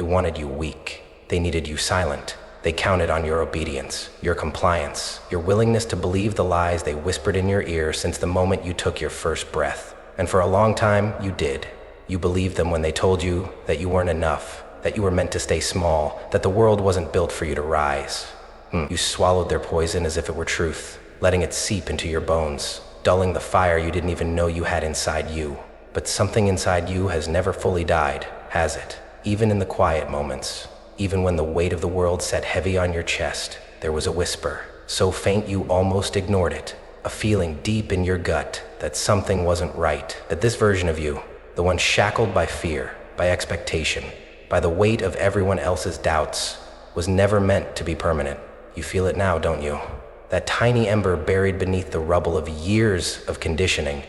wanted you weak. They needed you silent. They counted on your obedience, your compliance, your willingness to believe the lies they whispered in your ear since the moment you took your first breath. And for a long time, you did. You believed them when they told you that you weren't enough, that you were meant to stay small, that the world wasn't built for you to rise. You swallowed their poison as if it were truth, letting it seep into your bones, dulling the fire you didn't even know you had inside you. But something inside you has never fully died, has it? Even in the quiet moments, even when the weight of the world sat heavy on your chest, there was a whisper, so faint you almost ignored it, a feeling deep in your gut that something wasn't right, that this version of you, the one shackled by fear, by expectation, by the weight of everyone else's doubts, was never meant to be permanent. You feel it now, don't you? That tiny ember buried beneath the rubble of years of conditioning,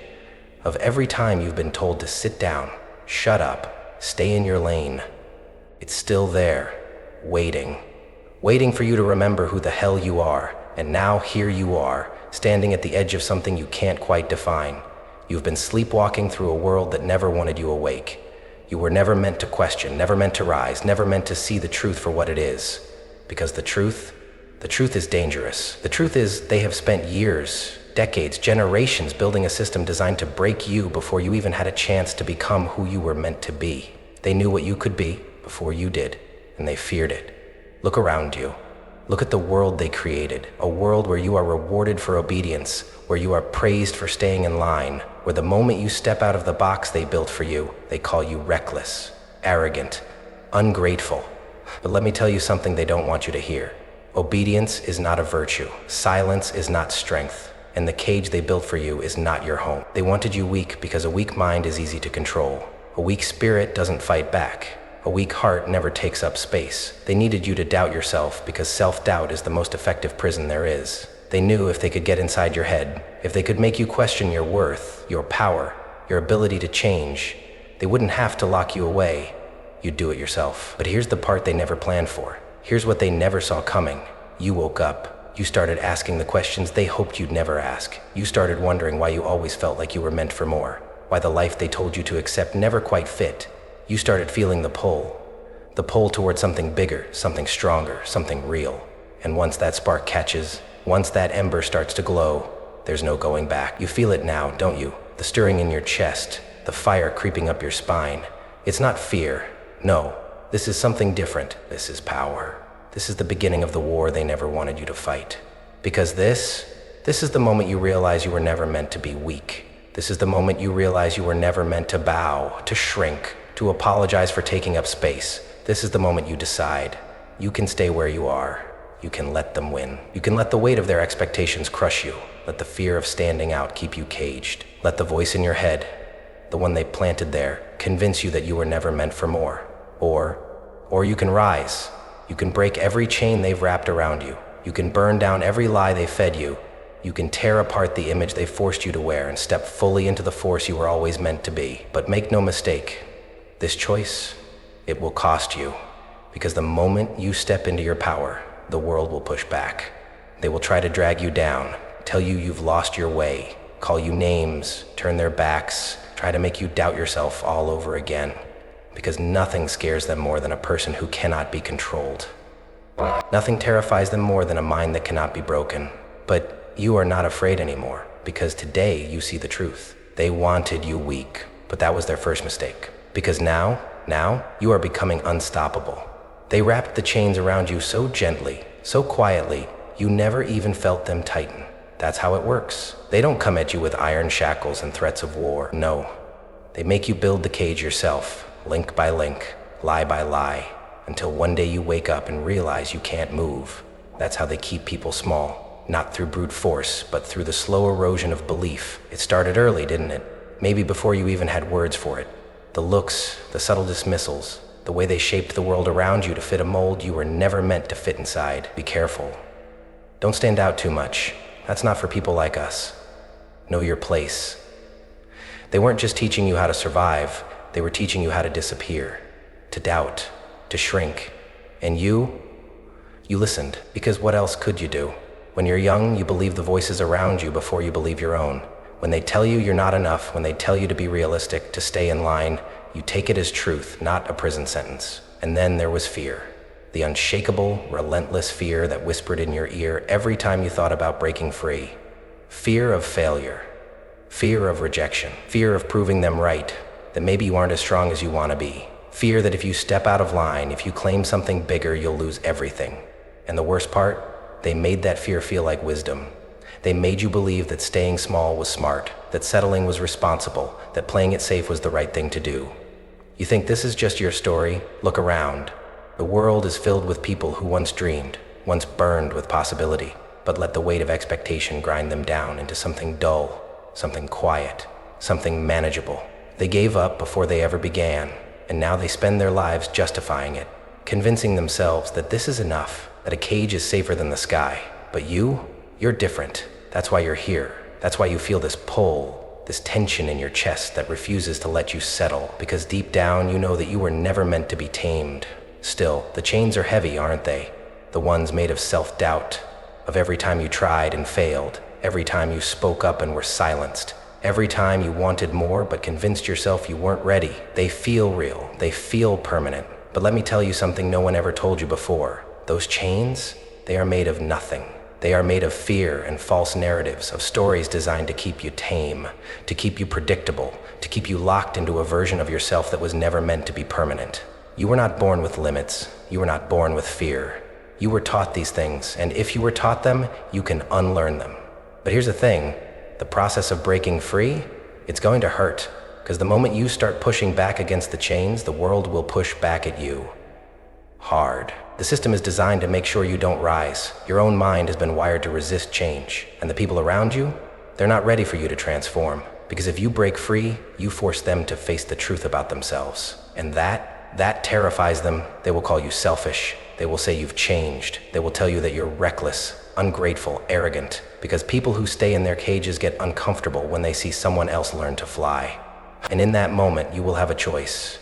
of every time you've been told to sit down, shut up, stay in your lane. It's still there, waiting for you to remember who the hell you are. And now here you are, standing at the edge of something you can't quite define. You've been sleepwalking through a world that never wanted you awake. You were never meant to question, never meant to rise, never meant to see the truth for what it is. Because the truth is dangerous. The truth is they have spent years, decades, generations building a system designed to break you before you even had a chance to become who you were meant to be. They knew what you could be before you did, and they feared it. Look around you. Look at the world they created, a world where you are rewarded for obedience, where you are praised for staying in line, where the moment you step out of the box they built for you, they call you reckless, arrogant, ungrateful. But let me tell you something they don't want you to hear. Obedience is not a virtue. Silence is not strength. And the cage they built for you is not your home. They wanted you weak because a weak mind is easy to control. A weak spirit doesn't fight back. A weak heart never takes up space. They needed you to doubt yourself because self-doubt is the most effective prison there is. They knew if they could get inside your head, if they could make you question your worth, your power, your ability to change, they wouldn't have to lock you away. You'd do it yourself. But here's the part they never planned for. Here's what they never saw coming. You woke up. You started asking the questions they hoped you'd never ask. You started wondering why you always felt like you were meant for more, why the life they told you to accept never quite fit. You started feeling the pull toward something bigger, something stronger, something real. And once that spark catches, once that ember starts to glow, there's no going back. You feel it now, don't you? The stirring in your chest, the fire creeping up your spine. It's not fear. No, this is something different. This is power. This is the beginning of the war they never wanted you to fight. Because this is the moment you realize you were never meant to be weak. This is the moment you realize you were never meant to bow, to shrink, to apologize for taking up space. This is the moment you decide. You can stay where you are. You can let them win. You can let the weight of their expectations crush you. Let the fear of standing out keep you caged. Let the voice in your head, the one they planted there, convince you that you were never meant for more. Or you can rise. You can break every chain they've wrapped around you. You can burn down every lie they fed you. You can tear apart the image they forced you to wear and step fully into the force you were always meant to be. But make no mistake, this choice, it will cost you. Because the moment you step into your power, the world will push back. They will try to drag you down, tell you you've lost your way, call you names, turn their backs, try to make you doubt yourself all over again. Because nothing scares them more than a person who cannot be controlled. Nothing terrifies them more than a mind that cannot be broken. But you are not afraid anymore, because today you see the truth. They wanted you weak, but that was their first mistake. Because now you are becoming unstoppable. They wrapped the chains around you so gently, so quietly, you never even felt them tighten. That's how it works. They don't come at you with iron shackles and threats of war. No, they make you build the cage yourself, link by link, lie by lie, until one day you wake up and realize you can't move. That's how they keep people small, not through brute force, but through the slow erosion of belief. It started early, didn't it? Maybe before you even had words for it. The looks, the subtle dismissals, the way they shaped the world around you to fit a mold you were never meant to fit inside. Be careful. Don't stand out too much. That's not for people like us. Know your place. They weren't just teaching you how to survive, they were teaching you how to disappear, to doubt, to shrink. And you listened, because what else could you do? When you're young, you believe the voices around you before you believe your own. When they tell you you're not enough, when they tell you to be realistic, to stay in line, you take it as truth, not a prison sentence. And then there was fear. The unshakable, relentless fear that whispered in your ear every time you thought about breaking free. Fear of failure. Fear of rejection. Fear of proving them right, that maybe you aren't as strong as you want to be. Fear that if you step out of line, if you claim something bigger, you'll lose everything. And the worst part? They made that fear feel like wisdom. They made you believe that staying small was smart, that settling was responsible, that playing it safe was the right thing to do. You think this is just your story? Look around. The world is filled with people who once dreamed, once burned with possibility, but let the weight of expectation grind them down into something dull, something quiet, something manageable. They gave up before they ever began, and now they spend their lives justifying it, convincing themselves that this is enough, that a cage is safer than the sky. But you're different. That's why you're here. That's why you feel this pull, this tension in your chest that refuses to let you settle, because deep down you know that you were never meant to be tamed. Still, the chains are heavy, aren't they? The ones made of self-doubt, of every time you tried and failed, every time you spoke up and were silenced, every time you wanted more but convinced yourself you weren't ready. They feel real, they feel permanent. But let me tell you something no one ever told you before. Those chains, they are made of nothing. They are made of fear and false narratives, of stories designed to keep you tame, to keep you predictable, to keep you locked into a version of yourself that was never meant to be permanent. You were not born with limits. You were not born with fear. You were taught these things, and if you were taught them, you can unlearn them. But here's the thing, the process of breaking free, it's going to hurt, because the moment you start pushing back against the chains, the world will push back at you. Hard. The system is designed to make sure you don't rise. Your own mind has been wired to resist change, and the people around you, they're not ready for you to transform, because if you break free, you force them to face the truth about themselves. And that terrifies them. They will call you selfish. They will say you've changed. They will tell you that you're reckless, ungrateful, arrogant, because people who stay in their cages get uncomfortable when they see someone else learn to fly. And in that moment, you will have a choice.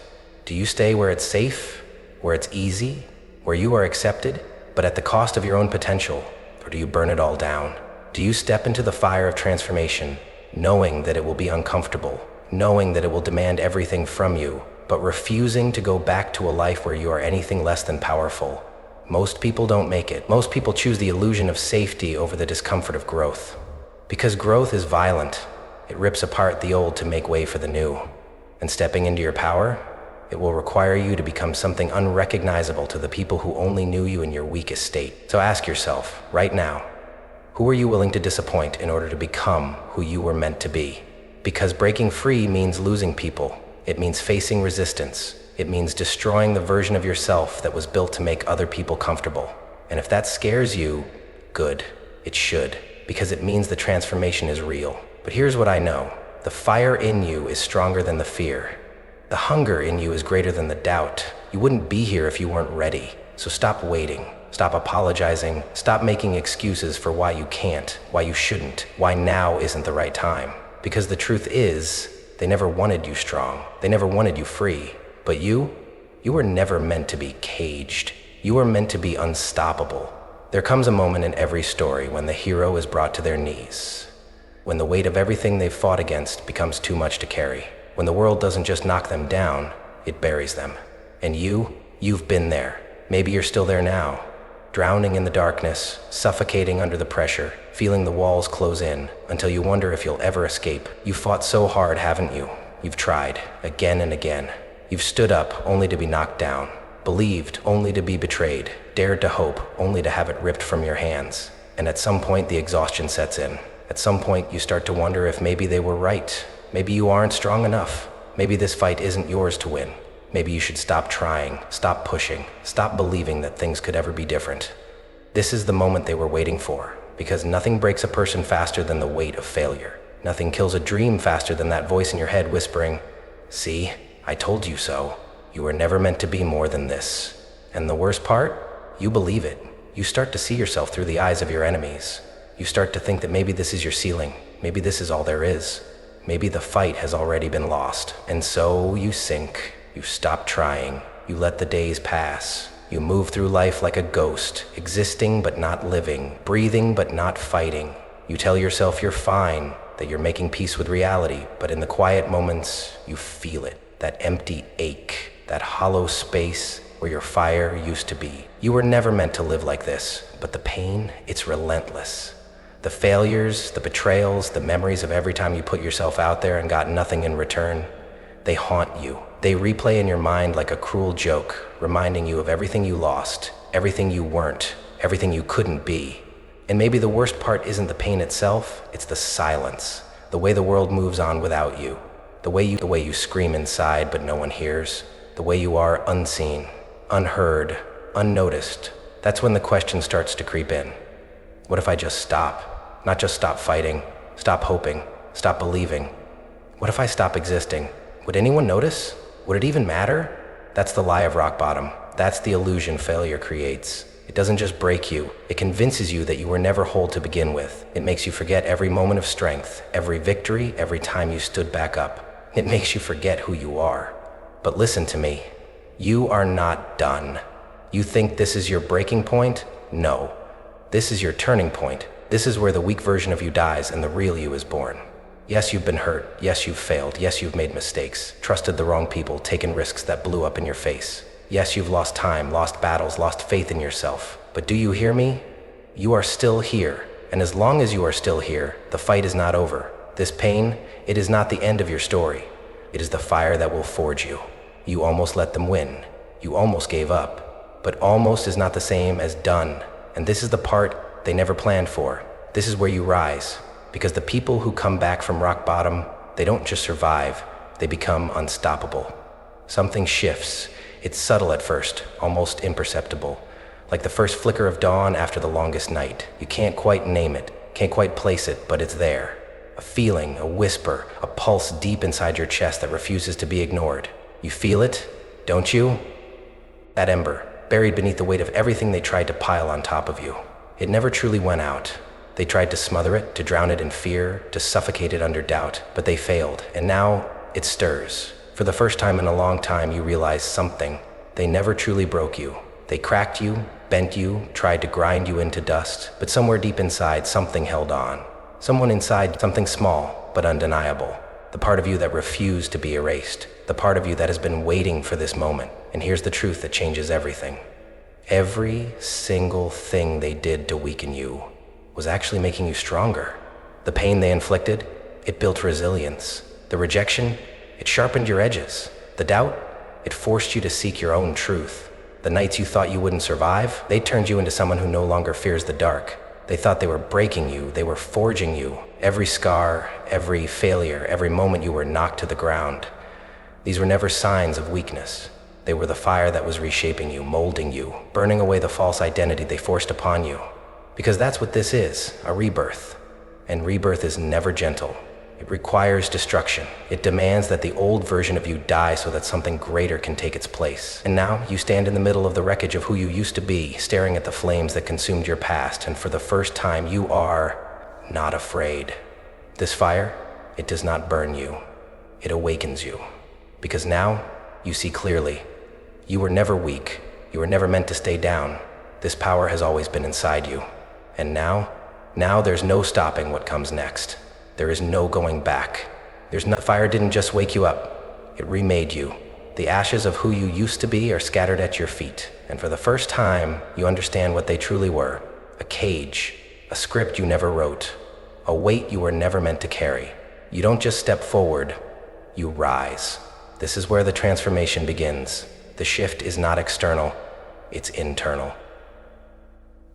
Do you stay where it's safe, where it's easy, where you are accepted, but at the cost of your own potential, or do you burn it all down? Do you step into the fire of transformation, knowing that it will be uncomfortable, knowing that it will demand everything from you, but refusing to go back to a life where you are anything less than powerful? Most people don't make it. Most people choose the illusion of safety over the discomfort of growth. Because growth is violent. It rips apart the old to make way for the new. And stepping into your power, it will require you to become something unrecognizable to the people who only knew you in your weakest state. So ask yourself, right now, who are you willing to disappoint in order to become who you were meant to be? Because breaking free means losing people. It means facing resistance. It means destroying the version of yourself that was built to make other people comfortable. And if that scares you, good. It should, because it means the transformation is real. But here's what I know. The fire in you is stronger than the fear. The hunger in you is greater than the doubt. You wouldn't be here if you weren't ready. So stop waiting. Stop apologizing. Stop making excuses for why you can't, why you shouldn't, why now isn't the right time. Because the truth is, they never wanted you strong. They never wanted you free. But you were never meant to be caged. You were meant to be unstoppable. There comes a moment in every story when the hero is brought to their knees. When the weight of everything they've fought against becomes too much to carry. When the world doesn't just knock them down, it buries them. And you've been there. Maybe you're still there now. Drowning in the darkness, suffocating under the pressure, feeling the walls close in, until you wonder if you'll ever escape. You've fought so hard, haven't you? You've tried, again and again. You've stood up only to be knocked down, believed only to be betrayed, dared to hope only to have it ripped from your hands. And at some point the exhaustion sets in. At some point you start to wonder if maybe they were right. Maybe you aren't strong enough. Maybe this fight isn't yours to win. Maybe you should stop trying, stop pushing, stop believing that things could ever be different. This is the moment they were waiting for, because nothing breaks a person faster than the weight of failure. Nothing kills a dream faster than that voice in your head whispering, "See? I told you so. You were never meant to be more than this." And the worst part? You believe it. You start to see yourself through the eyes of your enemies. You start to think that maybe this is your ceiling. Maybe this is all there is. Maybe the fight has already been lost. And so you sink. You stop trying. You let the days pass. You move through life like a ghost, existing but not living, breathing but not fighting. You tell yourself you're fine, that you're making peace with reality, but in the quiet moments, you feel it. That empty ache, that hollow space, where your fire used to be. You were never meant to live like this, but the pain, it's relentless. The failures, the betrayals, the memories of every time you put yourself out there and got nothing in return, they haunt you. They replay in your mind like a cruel joke, reminding you of everything you lost, everything you weren't, everything you couldn't be. And maybe the worst part isn't the pain itself, it's the silence, the way the world moves on without you, the way you scream inside but no one hears, the way you are unseen, unheard, unnoticed. That's when the question starts to creep in. What if I just stop? Not just stop fighting, stop hoping, stop believing. What if I stop existing? Would anyone notice? Would it even matter? That's the lie of rock bottom. That's the illusion failure creates. It doesn't just break you, it convinces you that you were never whole to begin with. It makes you forget every moment of strength, every victory, every time you stood back up. It makes you forget who you are. But listen to me, you are not done. You think this is your breaking point? No. This is your turning point. This is where the weak version of you dies and the real you is born. Yes, you've been hurt. Yes, you've failed. Yes, you've made mistakes, trusted the wrong people, taken risks that blew up in your face. Yes, you've lost time, lost battles, lost faith in yourself. But do you hear me? You are still here. And as long as you are still here, the fight is not over. This pain, it is not the end of your story. It is the fire that will forge you. You almost let them win. You almost gave up. But almost is not the same as done. And this is the part they never planned for. This is where you rise. Because the people who come back from rock bottom, they don't just survive, they become unstoppable. Something shifts. It's subtle at first, almost imperceptible. Like the first flicker of dawn after the longest night. You can't quite name it, can't quite place it, but it's there. A feeling, a whisper, a pulse deep inside your chest that refuses to be ignored. You feel it, don't you? That ember, buried beneath the weight of everything they tried to pile on top of you. It never truly went out. They tried to smother it, to drown it in fear, to suffocate it under doubt, but they failed, and now it stirs. For the first time in a long time, you realize something. They never truly broke you. They cracked you, bent you, tried to grind you into dust, but somewhere deep inside, something held on. Someone inside, something small, but undeniable. The part of you that refused to be erased. The part of you that has been waiting for this moment. And here's the truth that changes everything. Every single thing they did to weaken you was actually making you stronger. The pain they inflicted, it built resilience. The rejection, it sharpened your edges. The doubt, it forced you to seek your own truth. The nights you thought you wouldn't survive, they turned you into someone who no longer fears the dark. They thought they were breaking you, they were forging you. Every scar, every failure, every moment you were knocked to the ground. These were never signs of weakness. They were the fire that was reshaping you, molding you, burning away the false identity they forced upon you. Because that's what this is, a rebirth. And rebirth is never gentle. It requires destruction. It demands that the old version of you die so that something greater can take its place. And now you stand in the middle of the wreckage of who you used to be, staring at the flames that consumed your past, and for the first time you are not afraid. This fire, it does not burn you. It awakens you. Because now you see clearly. You were never weak. You were never meant to stay down. This power has always been inside you. And now there's no stopping what comes next. There is no going back. The fire didn't just wake you up, it remade you. The ashes of who you used to be are scattered at your feet. And for the first time, you understand what they truly were. A cage, a script you never wrote, a weight you were never meant to carry. You don't just step forward, you rise. This is where the transformation begins. The shift is not external, it's internal.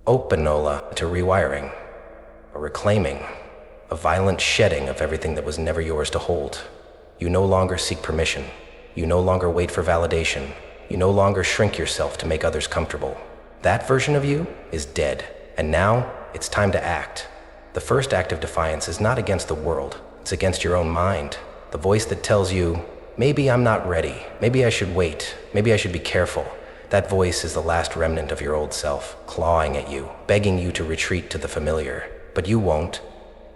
Opanola to rewiring, a reclaiming, a violent shedding of everything that was never yours to hold. You no longer seek permission. You no longer wait for validation. You no longer shrink yourself to make others comfortable. That version of you is dead. And now it's time to act. The first act of defiance is not against the world. It's against your own mind. The voice that tells you, maybe I'm not ready. Maybe I should wait. Maybe I should be careful. That voice is the last remnant of your old self, clawing at you, begging you to retreat to the familiar. But you won't.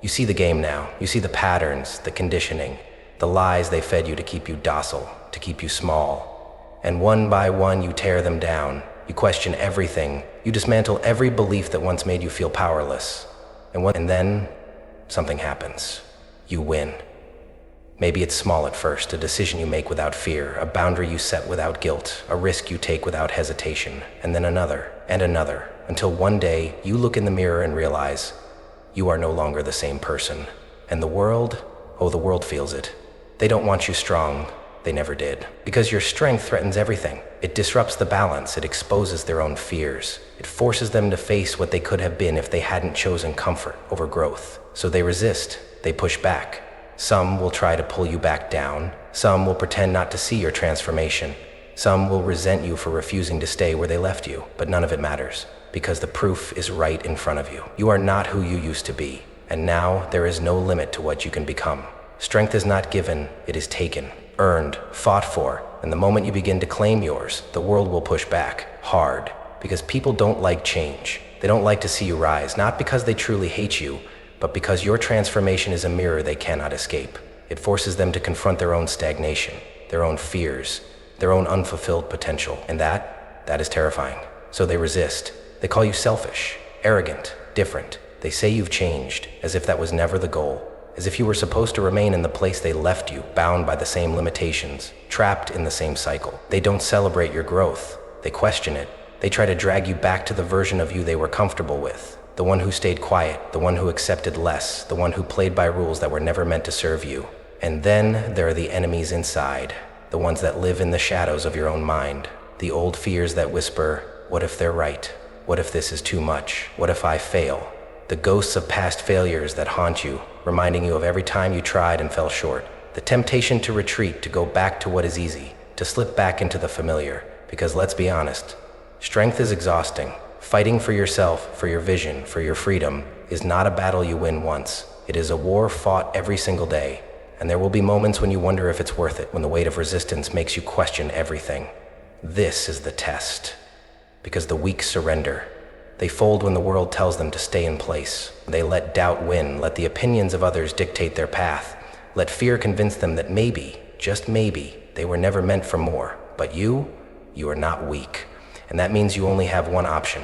You see the game now. You see the patterns, the conditioning, the lies they fed you to keep you docile, to keep you small. And one by one, you tear them down. You question everything. You dismantle every belief that once made you feel powerless. And then, something happens. You win. Maybe it's small at first, a decision you make without fear, a boundary you set without guilt, a risk you take without hesitation, and then another, and another, until one day you look in the mirror and realize you are no longer the same person. And the world, oh, the world feels it. They don't want you strong. They never did. Because your strength threatens everything. It disrupts the balance. It exposes their own fears. It forces them to face what they could have been if they hadn't chosen comfort over growth. So they resist. They push back. Some will try to pull you back down. Some will pretend not to see your transformation. Some will resent you for refusing to stay where they left you. But none of it matters, because the proof is right in front of you. You are not who you used to be. And now there is no limit to what you can become. Strength is not given, it is taken, earned, fought for. And the moment you begin to claim yours, the world will push back, hard. Because people don't like change. They don't like to see you rise, not because they truly hate you, but because your transformation is a mirror they cannot escape. It forces them to confront their own stagnation, their own fears, their own unfulfilled potential. And that is terrifying. So they resist. They call you selfish, arrogant, different. They say you've changed, as if that was never the goal. As if you were supposed to remain in the place they left you, bound by the same limitations, trapped in the same cycle. They don't celebrate your growth. They question it. They try to drag you back to the version of you they were comfortable with. The one who stayed quiet, the one who accepted less, the one who played by rules that were never meant to serve you. And then there are the enemies inside, the ones that live in the shadows of your own mind, the old fears that whisper, what if they're right? What if this is too much? What if I fail? The ghosts of past failures that haunt you, reminding you of every time you tried and fell short. The temptation to retreat, to go back to what is easy, to slip back into the familiar. Because let's be honest, strength is exhausting. Fighting for yourself, for your vision, for your freedom, is not a battle you win once. It is a war fought every single day. And there will be moments when you wonder if it's worth it, when the weight of resistance makes you question everything. This is the test. Because the weak surrender. They fold when the world tells them to stay in place. They let doubt win, let the opinions of others dictate their path. Let fear convince them that maybe, just maybe, they were never meant for more. But you are not weak. And that means you only have one option.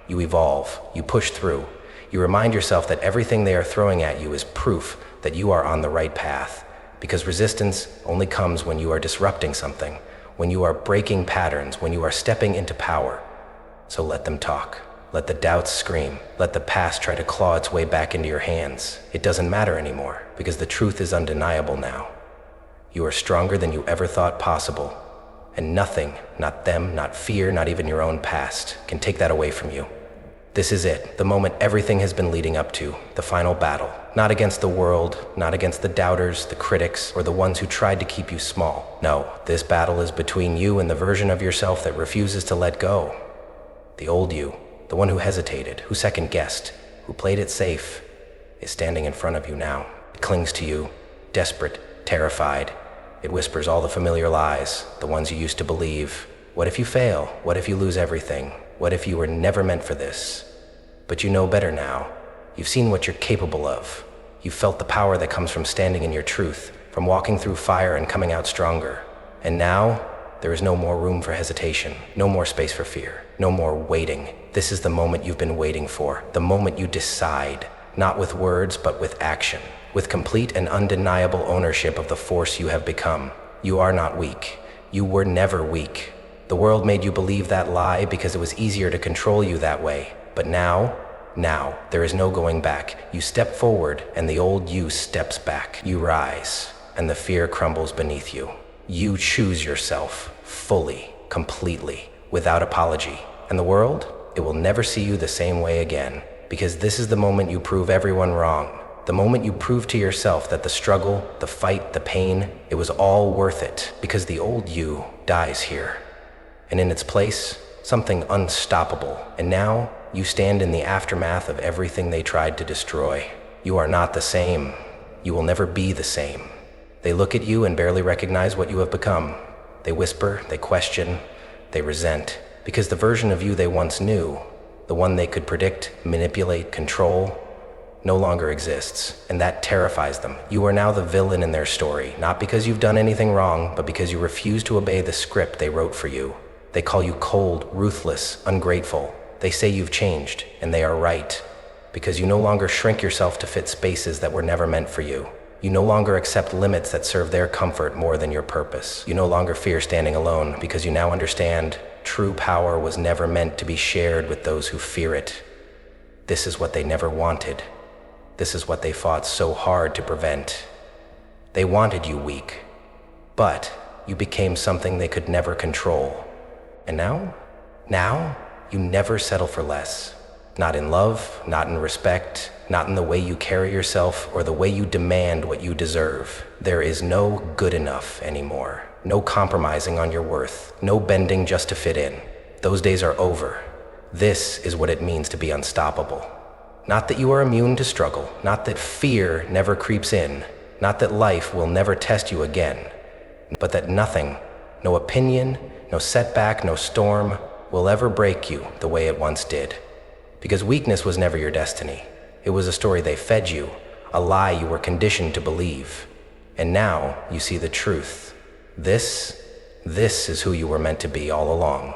You evolve, you push through. You remind yourself that everything they are throwing at you is proof that you are on the right path. Because resistance only comes when you are disrupting something, when you are breaking patterns, when you are stepping into power. So let them talk. Let the doubts scream. Let the past try to claw its way back into your hands. It doesn't matter anymore, because the truth is undeniable now. You are stronger than you ever thought possible. And nothing, not them, not fear, not even your own past, can take that away from you. This is it, the moment everything has been leading up to, the final battle. Not against the world, not against the doubters, the critics, or the ones who tried to keep you small. No, this battle is between you and the version of yourself that refuses to let go. The old you, the one who hesitated, who second-guessed, who played it safe, is standing in front of you now. It clings to you, desperate, terrified. It whispers all the familiar lies, the ones you used to believe. What if you fail? What if you lose everything? What if you were never meant for this? But you know better now. You've seen what you're capable of. You've felt the power that comes from standing in your truth, from walking through fire and coming out stronger. And now, there is no more room for hesitation, no more space for fear, no more waiting. This is the moment you've been waiting for, the moment you decide, not with words, but with action, with complete and undeniable ownership of the force you have become. You are not weak. You were never weak. The world made you believe that lie because it was easier to control you that way. But now, there is no going back. You step forward, and the old you steps back. You rise, and the fear crumbles beneath you. You choose yourself, fully, completely, without apology. And the world, it will never see you the same way again. Because this is the moment you prove everyone wrong. The moment you prove to yourself that the struggle, the fight, the pain, it was all worth it. Because the old you dies here. And in its place, something unstoppable. And now, you stand in the aftermath of everything they tried to destroy. You are not the same. You will never be the same. They look at you and barely recognize what you have become. They whisper, they question, they resent. Because the version of you they once knew, the one they could predict, manipulate, control, no longer exists. And that terrifies them. You are now the villain in their story, not because you've done anything wrong, but because you refuse to obey the script they wrote for you. They call you cold, ruthless, ungrateful. They say you've changed, and they are right, because you no longer shrink yourself to fit spaces that were never meant for you. You no longer accept limits that serve their comfort more than your purpose. You no longer fear standing alone because you now understand true power was never meant to be shared with those who fear it. This is what they never wanted. This is what they fought so hard to prevent. They wanted you weak, but you became something they could never control. And now, you never settle for less. Not in love, not in respect, not in the way you carry yourself or the way you demand what you deserve. There is no good enough anymore. No compromising on your worth. No bending just to fit in. Those days are over. This is what it means to be unstoppable. Not that you are immune to struggle, not that fear never creeps in, not that life will never test you again, but that nothing, no opinion, no setback, no storm, will ever break you the way it once did. Because weakness was never your destiny. It was a story they fed you, a lie you were conditioned to believe. And now you see the truth. This is who you were meant to be all along.